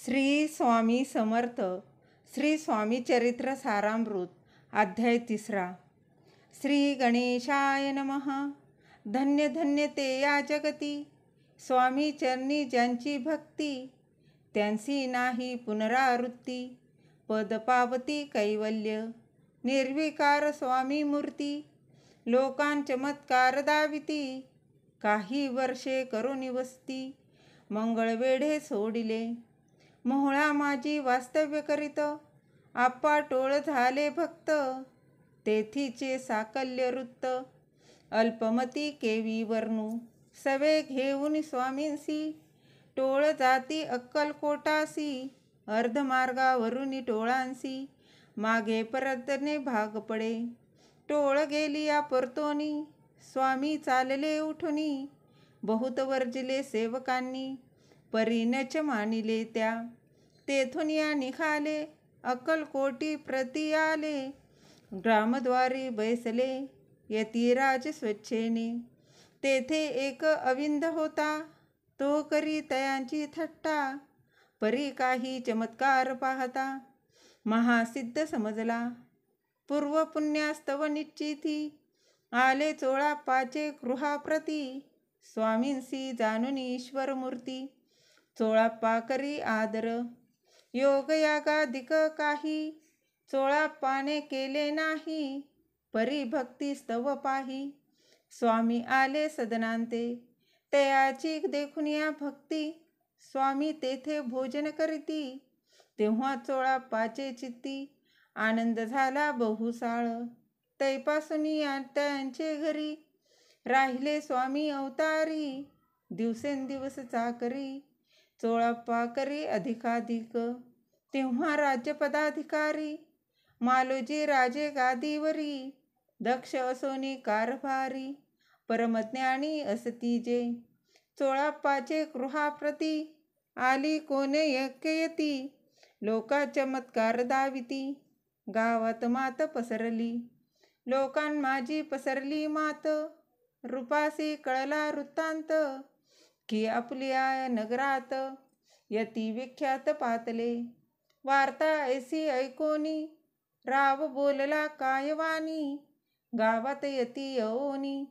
श्री स्वामी समर्थ श्री स्वामी चरित्र सारामृत अध्याय 3. श्री गणेशाय नमः. धन्य धन्य ते या जगती, स्वामी चरणी ज्यांची भक्ती, त्यांची नाही पुनरावृत्ती. पद पावती कैवल्य, निर्विकार स्वामी मूर्ती. लोकां चमत्कार दाविती, काही वर्षे करुणी वस्ती. मंगळवेढे सोडिले, मोहळा माझी वास्तव्य करीत. आप्पा टोळ झाले भक्त, तेथीचे साकल्य वृत्त. अल्पमती केवी वर्णू, सवे घेऊन स्वामींसी. टोळ जाती अक्कलकोटासी, अर्धमार्गावरून टोळांसी. मागे परतने भाग पडे, टोळ गेली या परतोनी. स्वामी चालले उठुनी, बहुत वर्जिले सेवकांनी. परीनच मानिले त्या, तेथून या निघाले. अक्कलकोटी प्रति आले, ग्रामद्वारी बैसले. यतिराज स्वच्छेने, तेथे एक अविंद होता. तो करी तयांची थट्टा, परी काही चमत्कार पाहता. महासिद्ध समजला, पूर्व पुण्यास्तव निश्चिती. आले चोळाप्पाचे गृहाप्रती, स्वामींसी जाणून ईश्वर मूर्ती. चोळाप्पा करी आदर, योग यागादिक काही. चोळाप्पाने केले नाही, परी भक्ती स्तव पाही. स्वामी आले सदनांते, तयाची देखून या भक्ती. स्वामी तेथे भोजन करीती, तेव्हा चोळाप्पाचे चित्ती. आनंद झाला बहुसाळ, तैपासून या त्यांचे घरी. राहिले स्वामी अवतारी, दिवसेंदिवस चाकरी. चोळाप्पा करी अधिकाधिक, तेव्हा राज्यपदाधिकारी. मालोजी राजे गादीवरी, दक्ष असोनी कारभारी. परमज्ञानी असती जे, चोळाप्पाचे गृहाप्रती. आली कोणे यज्ञयती, लोका चमत्कार दाविती. गावात मात पसरली, लोकां माझी पसरली मात. रूपासी कळला वृत्तांत, की आपल्या नगरात. यती विख्यात पातले, वार्ता ऐसी ऐकोनी. राव बोलला कायवानी, गावात यती येऊनी.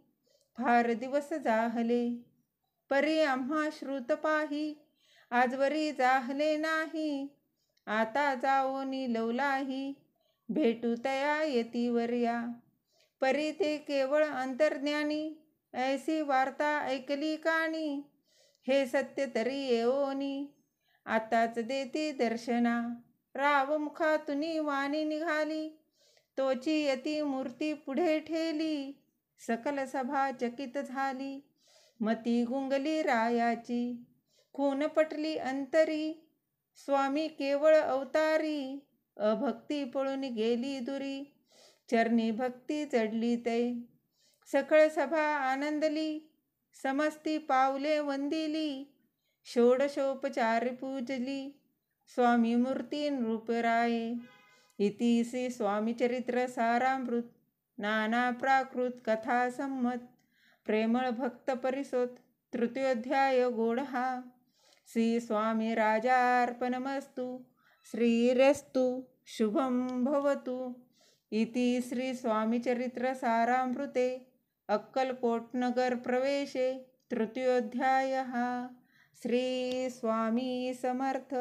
फार दिवस जाहले, परी आम्हा श्रुत पाही. आजवरी जाहले नाही, आता जाओनी लवलाही. भेटू तया यतीवर्या, परी ते केवळ अंतर्ज्ञानी. ऐसी वार्ता ऐकली कानी, हे सत्य तरी येओनी. आताच देती दर्शना, राव मुखातुनी वाणी निघाली. तोची यती मूर्ती पुढे ठेली, सकल सभा चकित झाली. मती गुंगली रायाची, खून पटली अंतरी. स्वामी केवळ अवतारी, अभक्ती पळून गेली दुरी. चरणी भक्ती जडली तै, सकळ सभा आनंदली. समस्ती पावले वंदिली, षोडशोपचार पूजली. स्वामी मूर्ती नृपराये, इति श्री स्वामी चरित्र सारामृत. नाना प्राकृत कथा संमत, प्रेमळ भक्त परिसोत. तृतीयोध्याय गोड हा. श्री स्वामी राजार्पणमस्तु. श्रीरस्तु शुभं भवतु. इति श्री स्वामी चरित्र सारामृते अक्कलकोट नगर प्रवेशे तृतीयोध्यायः. श्री स्वामी समर्थ.